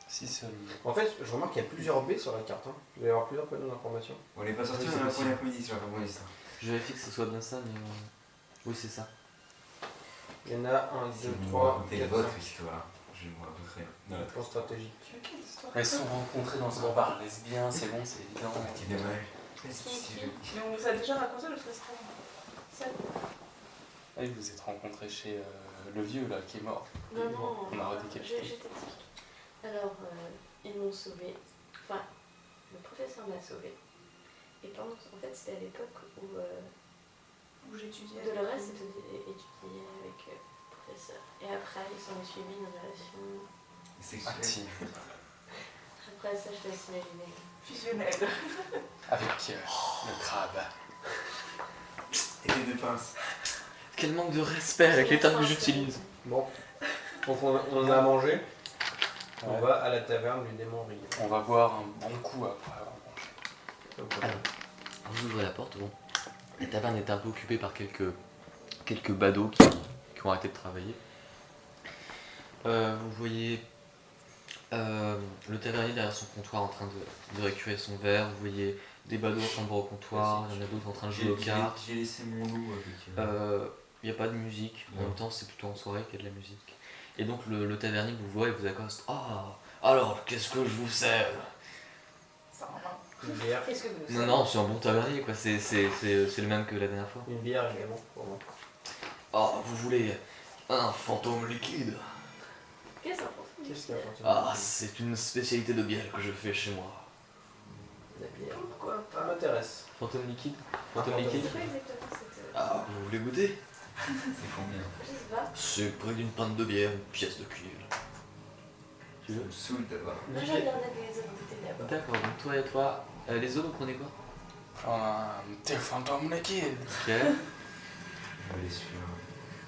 Si seulement. En fait, je remarque qu'il y a plusieurs B sur la carte. Hein. Il va y avoir plusieurs panneaux d'information. On n'est pas sorti Oui, dans c'est la possible. première comédie sur la première histoire. Je vérifie que ce soit bien ça, mais oui, c'est ça. Il y en a 1, Si 2, vous 3, racontez 4, votre 5. histoire, je vais vous raconter notre. Plan stratégique. Quelle histoire. Elles se sont rencontrées dans un bar lesbien, c'est bon, c'est évident. Petit dommage. Si je- Mais on nous a déjà raconté le restaurant. Ça. Ah, vous vous êtes rencontrés chez le vieux là qui est mort. Non, non, On a redécapité. je t'explique. Alors, ils m'ont sauvée. Enfin, le professeur m'a sauvée. Et pendant, en fait, c'était à l'époque où j'étudiais. Dolores étudiait avec le professeur. Et après, il s'en est suivi une relation. Sexuel. Intime. Après ça, je te laisse imaginer. Fusionnel. Avec le crabe. Et les deux pinces. Quel manque de respect avec les termes que j'utilise. Bon. Donc on a mangé. On Ouais. va à la taverne du démon Rio. On va boire un bon coup après avoir mangé. Donc, Alors, vous ouvrez la porte, bon. La taverne est un peu occupée par quelques badauds qui ont arrêté de travailler. Vous voyez le tavernier derrière son comptoir en train de récurer son verre. Vous voyez des badauds en train de boire au comptoir, il y en a d'autres en train de jouer aux cartes. J'ai laissé mon loup avec. Il n'y a pas de musique, en Ouais. même temps c'est plutôt en soirée qu'il y a de la musique. Et donc le tavernier vous voit et vous accoste. Ah, alors qu'est-ce que je vous sers? Ça en va. une bière. Qu'est-ce que vous Non, non, c'est un bon tavernier quoi, c'est le même que la dernière fois. Une bière également pour moi. Ah, vous voulez un fantôme liquide? Qu'est-ce Qu'est-ce qu'il y a quand tu Ah, c'est une spécialité de bière que je fais chez moi. La bière. Pourquoi Ça pas? m'intéresse. Fantôme liquide? Fantôme Fantôme liquide? C'est quoi exactement cette. Ah, vous voulez goûter? C'est combien? Je sais pas. C'est près d'une pinte de bière, une pièce de cuivre. Tu Ça veux? me saoule d'abord. Moi, je regardais les autres bouteilles d'abord. D'accord, donc toi et toi, les autres vous prenez quoi? T'es fantôme liquide. Ok. Je vais aller sur.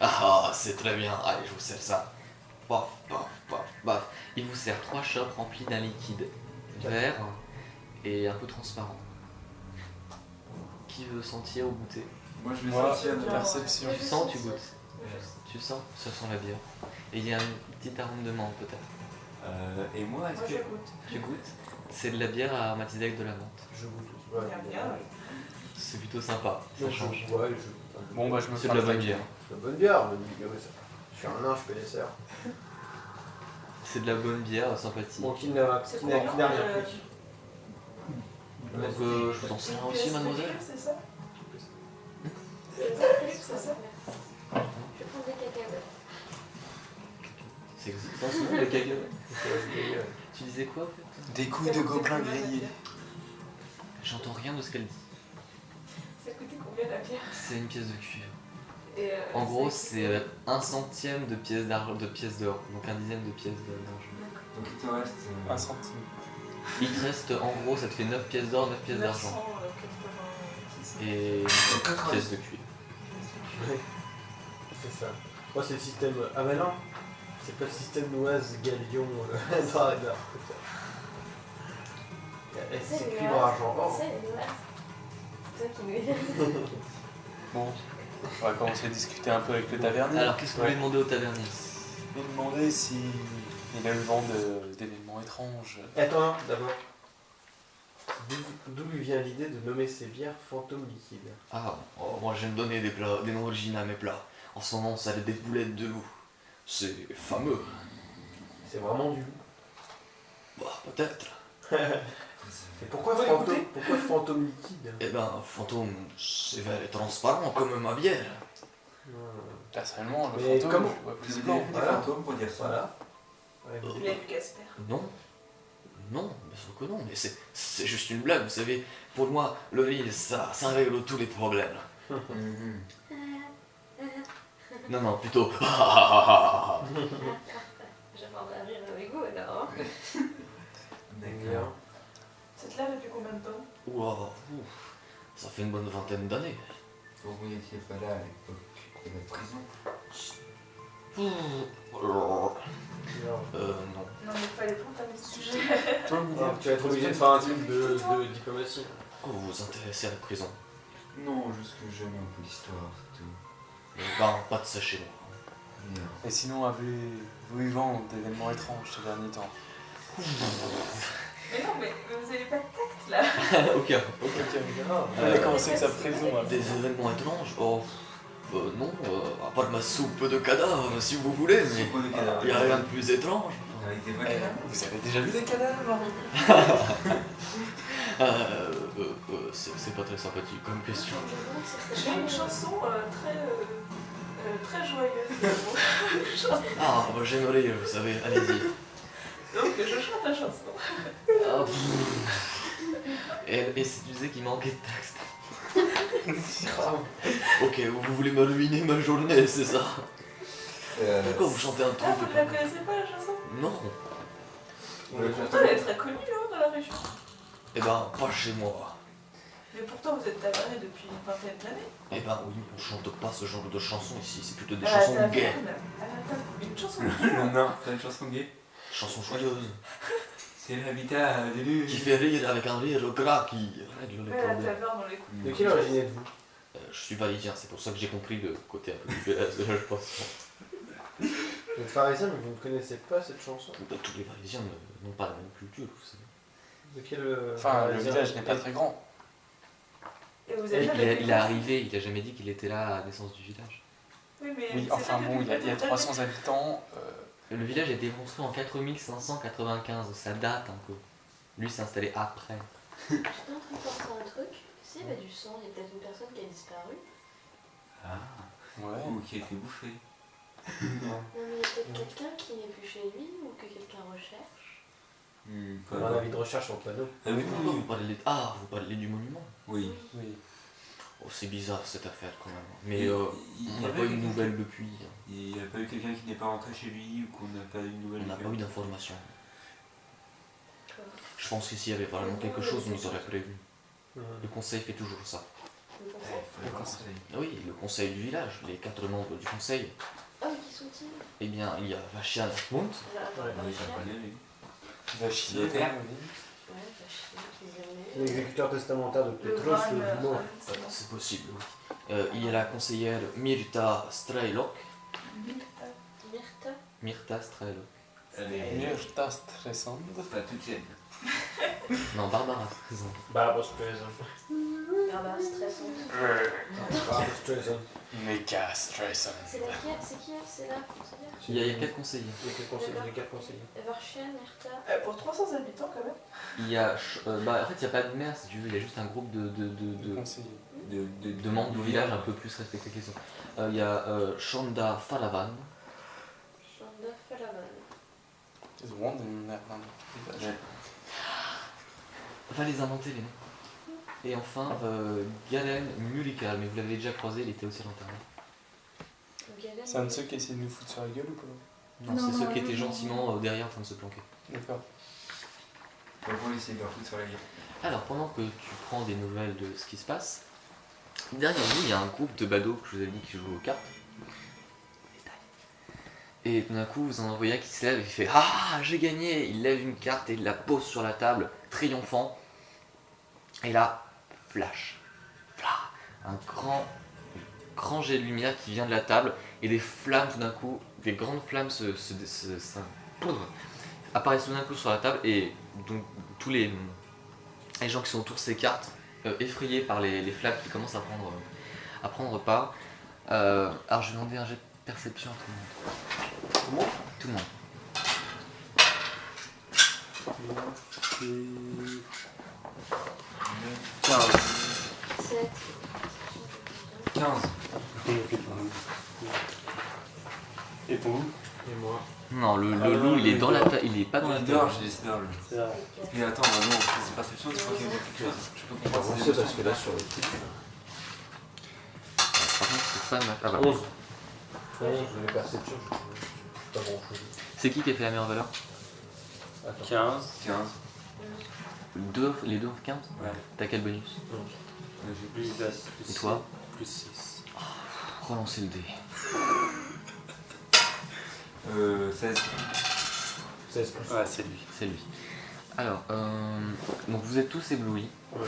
Ah, c'est très bien, allez, je vous sers ça. Paf, paf, paf, paf. Il vous sert 3 chopes remplis d'un liquide vert et un peu transparent. Qui veut sentir ou goûter? Moi je vais Moi, sortir de. perception. Tu sens ou tu goûtes? Tu sens? Ça sent la bière. Et il y a un petit arôme de menthe peut-être. Et moi, est-ce Moi, que. je goûte. Tu goûtes? C'est de la bière aromatisée avec de la menthe. Je goûte. Bien, bien. C'est plutôt sympa, ça Donc, change. Ouais, je goûte. Bon, bah, je me C'est prends de la le bonne paquet. bière. C'est une bonne bière, mais ouais, ça. Je suis un nain, je fais des serres. C'est de la bonne bière sympathique. Bon, qui n'a C'est rien combien, pris. Donc je vous en sers un aussi, mademoiselle? C'est ça? C'est ça. Je vais prendre des cacahuètes. C'est exactement les cacahuètes. Tu disais quoi en fait? Des couilles de gobelin grillées. J'entends rien de ce qu'elle dit. Ça coûtait combien la bière? C'est une pièce de cuivre. Et, En gros, c'est 1 centième de pièce d'or, donc 1/10 de pièce d'argent. Donc il te reste. 1 centime. Il te reste, en gros, ça te fait 9 pièces d'or, 9 pièces d'argent. 986. Et une pièce de cuivre. C'est ça. Moi, c'est le système Avalon. C'est pas le système Noise Galion dans la bière. C'est cuivre argent. Oh. C'est les noises. C'est toi qui nous. Bon, on va commencer à discuter un peu avec le tavernier. Alors, qu'est-ce que vous voulez demander au tavernier? Je vais demander si il a eu vent d'événements étranges. Attends, d'abord. D'où lui vient l'idée de nommer ses bières fantômes liquides? Ah, oh, moi j'aime donner des noms originaux à mes plats. En ce moment, ça a des boulettes de loup. C'est fameux. C'est vraiment du loup. Bah, peut-être. Et pourquoi Faut fantôme, écouter. pourquoi fantôme liquide? Eh ben, fantôme, c'est vert et transparent comme ma bière. Personnellement, le Mais fantôme, comment je vois plus Plus blanc. des fantômes pour dire ça. Voilà. Ouais, Il a vu Casper. Non. Non, bien sûr que non, mais c'est juste une blague, vous savez. Pour moi, le rire, ça règle tous les problèmes. Mhm. Non, non, plutôt. J'aimerais bien rire avec vous alors. D'accord. Cette là depuis combien de temps? Ouah, ouf, ça fait une bonne vingtaine d'années. Donc vous n'étiez pas là à l'époque de la prison. Non. Non, mais il fallait pas entamer ce sujet. Ah, tu vas être obligé de faire un truc de diplomatie. Pourquoi vous vous intéressez à la prison? Non, juste que j'aime un peu l'histoire, c'est tout. Ben, pas de ça chez moi. Bien. Et sinon, avez-vous eu vent d'événements étranges ces derniers temps? Mais non, mais vous avez pas de tact là. Aucun. Mais comment c'est que ça présume hein. Des événements étranges? Oh, non, à part ma soupe de cadavre, si vous voulez, mais Soupe de cadavre. il n'y a rien de plus étrange. Avec des Eh, vrais cadavres. vous avez déjà vu des cadavres C'est pas très sympathique comme question. J'ai une chanson très joyeuse. Ah, bah, j'aimerais, vous savez, allez-y. Donc je chante la chanson. Ah, et si tu disais qu'il manquait de texte. Ok, vous voulez me ruiner ma journée, c'est ça? Pourquoi vous chantez un truc Ah, vous ne la connaissez pas la chanson? Non. Pourtant elle est très connue là dans la région. Eh ben, pas chez moi. Mais pourtant vous êtes taverné depuis une vingtaine d'années. Eh ben oui, on chante pas ce genre de chansons ici, c'est plutôt des À la chansons gays. taverne, à la taverne. Une chanson gaie. Non. T'as une chanson gay? Chansons joyeuses. C'est l'habitat des lunes. Qui fait rire avec un rire gras qui règle les Ouais, à la problèmes. taverne on l'écoute. De quelle origine êtes-vous? Je suis validien, c'est pour ça que j'ai compris le côté un peu du village, je pense. Vous êtes pharisien, mais vous ne connaissez pas cette chanson? Tous les Parisiens n'ont pas la même culture, vous savez. De quel Enfin, le pharisien village n'est pas très grand. Et vous avez jamais Il est arrivé, il a jamais dit qu'il était là à la naissance du village. Oui, mais Oui, c'est enfin pas bon, que il y a 300 habitants. Le village a été construit en 4595, ça date un peu. Lui s'est installé après. J'étais en train de penser à un truc. Tu sais, il y avait du sang, il y a peut-être une personne qui a disparu. Ah, Ouais. ou qui a été bouffé. Non, mais il y a peut-être quelqu'un qui n'est plus chez lui ou que quelqu'un recherche. On a un avis de recherche sur le panneau. Ah oui, Pourquoi vous parlez vous parlez du monument? oui. Oui. Oh, c'est bizarre cette affaire quand même. Mais Il on y n'a a pas eu de quelqu'un nouvelles depuis. Il n'y a pas eu quelqu'un qui n'est pas rentré chez lui ou qu'on n'a pas eu de nouvelles On n'a de pas eu lui. d'informations. D'accord. Je pense que s'il y avait vraiment quelque chose, on nous aurait prévenu. Mhm. Le conseil fait toujours ça. Le conseil. Ouais, il faut le conseil. Oui, le conseil du village, les 4 membres du conseil. Ah, mais qui sont-ils? Eh bien, il y a Vachian Mount, Alors, Ouais, Oui, Vachian. ça connaît, lui. Il va chier. Notaire. oui. Ouais, Vachian, qui est L'exécuteur testamentaire de Le Petros, Van, le jumeau. c'est possible. Oui. Il y a la conseillère Myrta Strelok. Myrta. Myrta Strelok. Elle est Myrta stressante. pas toute jeune. Non, Barbara. Barbara Streisand. Barbara stressante. Barbara Streisand. Méga stressant. C'est laquelle? C'est qui elle? C'est la conseillère? Il y a 4 conseillers. Il y a quel conseiller? Il y a quel conseiller? Vachian, Myrta. Pour 300 habitants quand même. Il y a. En fait, il n'y a pas de maire si tu veux, il y a juste un groupe Conseiller. de membres du village un peu plus respectés que les autres. Il y a Shonda Falavan. Shonda Falavan. C'est vraiment des néerlandais. Va les inventer les noms. Et enfin, Galen Mulika, mais vous l'avez déjà croisé, il était aussi à l'intérieur. Galen. C'est un de ceux qui essaie de nous foutre sur la gueule ou pas? Non, Non, c'est ceux non, qui non, étaient non. gentiment derrière en train de se planquer. D'accord. Pourquoi essayer de leur foutre sur la gueule? Alors, pendant que tu prends des nouvelles de ce qui se passe, derrière vous, il y a un groupe de badauds que je vous avais dit qui jouent aux cartes. Et tout d'un coup, vous en voyez un qui se lève et qui fait « Ah, j'ai gagné !» Il lève une carte et il la pose sur la table, triomphant. Et là, flash. Un grand jet de lumière qui vient de la table et des flammes tout d'un coup, des grandes flammes apparaissent tout d'un coup sur la table et donc tous les gens qui sont autour de ces cartes, effrayés par les flammes qui commencent à prendre part. Alors je vais demander un jet de perception à tout le monde. Comment? Tout le monde. 15. 7. 15. Et ton loup? Et moi. Non, le Ah, loup il est il dans la dort. table, il est pas dans la Il table. dort, j'ai laissé dehors. C'est vrai. Mais attends, non, c'est perception, tu crois qu'il y a quelque chose? Je peux comprendre. On sait parce que là sur le truc. Par contre, c'est ça, ah, voilà. 11. 11 de perception, je pas grand chose. C'est qui a fait la meilleure valeur? Attends. 15. 15. Les deux 15. Ouais. T'as quel bonus? J'ai Plus 10. Et toi? Plus 6. Relancez le dé. 16. 16 plus. Ouais, c'est lui. C'est lui. Alors, donc vous êtes tous éblouis, Ouais.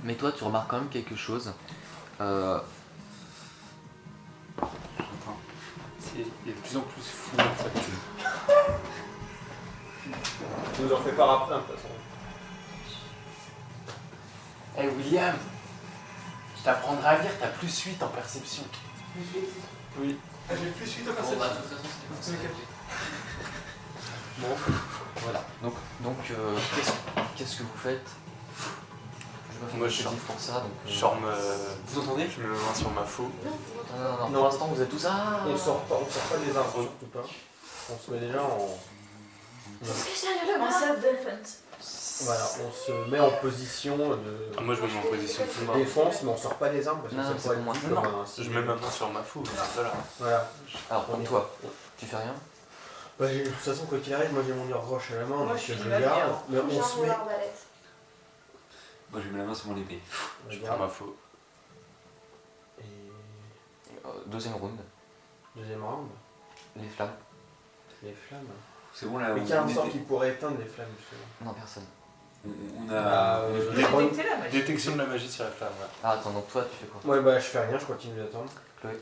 mais toi tu remarques quand même quelque chose. J'entends. Il est de plus en plus fou en fait. Tu nous en fais part après, de toute façon. Eh William, je t'apprendrai à lire, t'as plus 8 en perception. Oui. Ah, j'ai plus 8 au Bon, bah, de toute façon, c'est capté. Bon, voilà. Donc qu'est-ce que vous faites? Je vais Moi, faire je un sors. petit pour ça. Donc, Vous entendez? Je me mets ma main sur ma faux. Non, pour l'instant, vous êtes tous. Ah On sort pas des arbres, surtout pas. On se met déjà en... En self-defense. Voilà, on se met en position de Ah, moi, je me mets en position de combat. défense, mais on sort pas des arbres parce que Non, ça c'est pourrait pour être moi. dit comme Non, un signe. je mets ma main sur ma faux. Voilà. Voilà. Alors, comme toi, tu fais rien? Bah, de toute façon, quoi qu'il arrive, moi j'ai mon mur roche à la main, Moi, donc je suis je une mamie, garde. hein. Mais on se met. l'arbalète. Moi, je mets la main sur mon épée. On Je prends garde. ma faux. Et Deuxième round, deuxième round, les flammes. les flammes. C'est bon, là, Mais on qui a un était- sort qui pourrait éteindre les flammes, justement. Non, personne. on Ah, a... les grenouilles. Détecter la magie. Détection de la magie sur la flamme, ouais. Ah, attends, donc toi, tu fais quoi? Ouais, bah je fais rien, je continue d'attendre. Chloé?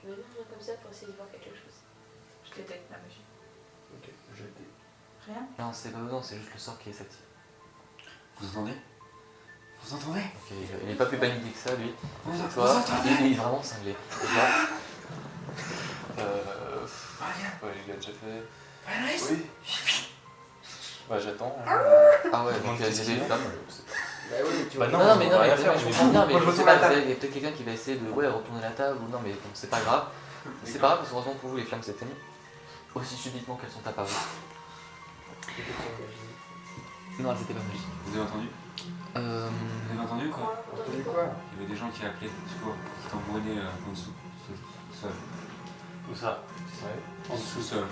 Je me mets comme ça pour essayer de voir quelque chose. Je détecte la magie. Ok, je dé. Rien. Non, c'est pas besoin, c'est juste le sort qui est actif. Vous entendez? Vous entendez? Ok, il est pas plus paniqué que ça, lui. Vous C'est entendez? toi, Vous entendez? il est vraiment cinglé. Et toi? Ouais, il a déjà fait. Valerius? Oui. Bah, j'attends. Ah ouais, donc il y a qu'est-ce des qu'il y a flammes. Bah oui, tu Bah vois. non, Non, mais on non, va mais rien faire, je mais comprends bien, mais moi, je je sais retourne la pas, table. il y a peut-être quelqu'un qui va essayer de retourner la table ou non, mais bon, c'est pas grave. C'est pas grave parce que heureusement pour vous, les flammes s'éteignent aussi subitement qu'elles sont apparues. Non, elles étaient pas magiques. Vous avez entendu? Vous avez entendu ou quoi? Entendu quoi? Il y avait des gens qui appelaient au secours, qui t'envoyaient en dessous, au sol. Où ça? Ouais. En dessous. Sous-sol.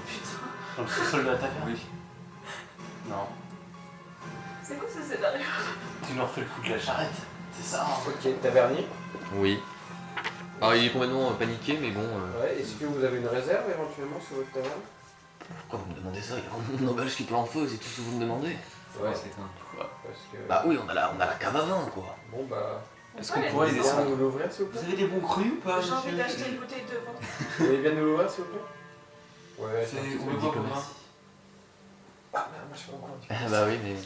Dans le sous-sol de la taverne? Oui. Non. C'est quoi ce scénario? Tu nous refais le coup de la charrette. C'est ça. Ok, tavernier. Oui. Alors il est complètement paniqué, mais bon. Ouais, est-ce que vous avez une réserve éventuellement sur votre taverne? Pourquoi vous me demandez ça? Il y a mon emballage qui peut en feu, c'est tout ce que vous me demandez. Ouais, c'est un. Parce que. Bah oui, on a la cave à vin, quoi. Bon bah. Est-ce qu'on pourrait aider ça? Vous nous l'ouvrir s'il vous plaît? Vous avez des bons crus ou pas? J'ai envie monsieur d'acheter une bouteille de vin. Vous voulez bien nous l'ouvrir s'il vous plaît? Ouais, C'est- un petit on peu veut voir diplomatie. comment. Ah merde, moi je suis pas encore Ah bah oui, mais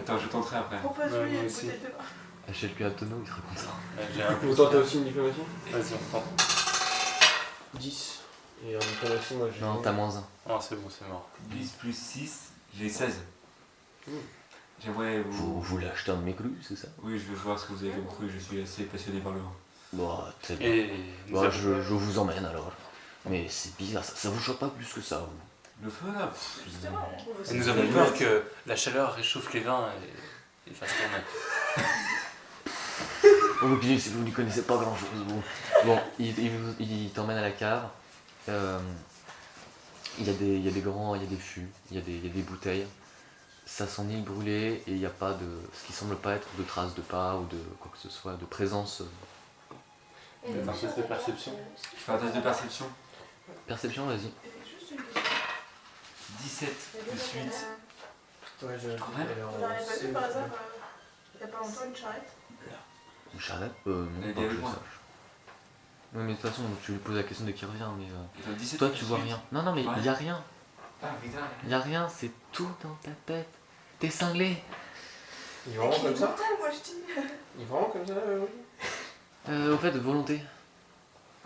Attends, je tenterai après. Propose-lui Ouais, une moi bouteille aussi. de vin. achète-lui un tonneau, il sera content. J'ai un Vous tentez aussi une diplomatie? Vas-y, on tente. 10. Et en diplomatie, moi j'ai. Non, t'as moins 1. Oh, c'est bon, c'est mort. 10 plus 6, j'ai 16. Mmh. J'aimerais vous. Vous voulez acheter un de mes crus, c'est ça? Oui, je veux voir ce que vous avez comme cru, je suis assez passionné par le vin. Bon, très bien. Et. nous Bon, avons- je vous emmène alors. Mais c'est bizarre, ça vous choque pas plus que ça, vous? Le feu là Justement, on trouve Et aussi. nous avons peur que la chaleur réchauffe les vins et fasse tourner. Oh, puis si vous ne connaissez pas grand chose, vous. Bon, il t'emmène à la cave. Il y a des fûts, il y a des bouteilles. Ça sent ni le brûlé et il n'y a pas de. Ce qui semble pas être de traces de pas ou de quoi que ce soit, de présence. Et Faites un donc, test sur de la perception. carte, Je fais un test de perception. Perception, vas-y. Juste une question. 17 plus 8. Ouais, je. Quand même. On n'aurait pas vu par hasard, il n'y a pas longtemps, une charrette. Une charrette non, Elle est pas que avec je moi. sache. Oui, mais de toute façon, tu lui poses la question dès qu'il revient, mais. Attends, 17 Toi, plus tu vois 8. rien. Non, mais Ouais. il y a rien. Ah putain. Il y a rien, c'est tout dans ta tête. T'es cinglé. Il est vraiment comme ça? Mental, moi je dis. Il est vraiment comme ça, oui? Au fait, de volonté.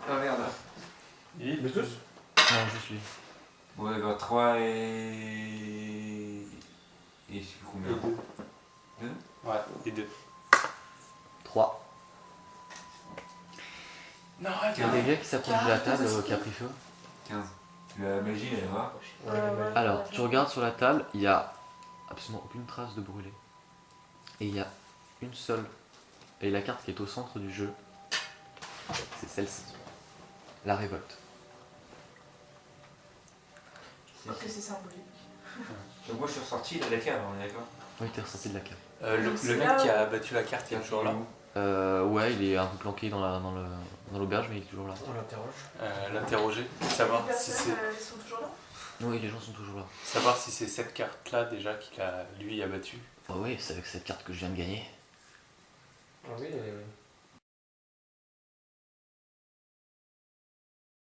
Ah merde. Mais tous? Non, juste lui. Bon d'accord, 3 et... Et je sais plus combien. Ouais, les deux. 3. Non, Il y a des gars qui s'approchent de la table qui a pris feu. 15. La magie, elle va. Ouais, ouais. Alors, tu regardes sur la table, il y a absolument aucune trace de brûlé. Et il y a une seule. Et la carte qui est au centre du jeu, c'est celle-ci. La révolte. Ok, c'est symbolique. Donc moi je suis ressorti de la cave, on est d'accord? Oui, t'es ressorti de la cave. Le mec qui a battu la carte, il est toujours là. Ouais, il est un peu planqué dans l'auberge, mais il est toujours là. On l'interroge. L'interroger, Les savoir si personnes, c'est ils sont toujours là. Oui, les gens sont toujours là. savoir si c'est cette carte là déjà qu'il a lui a battu. Ah oui, c'est avec cette carte que je viens de gagner. Ah oui,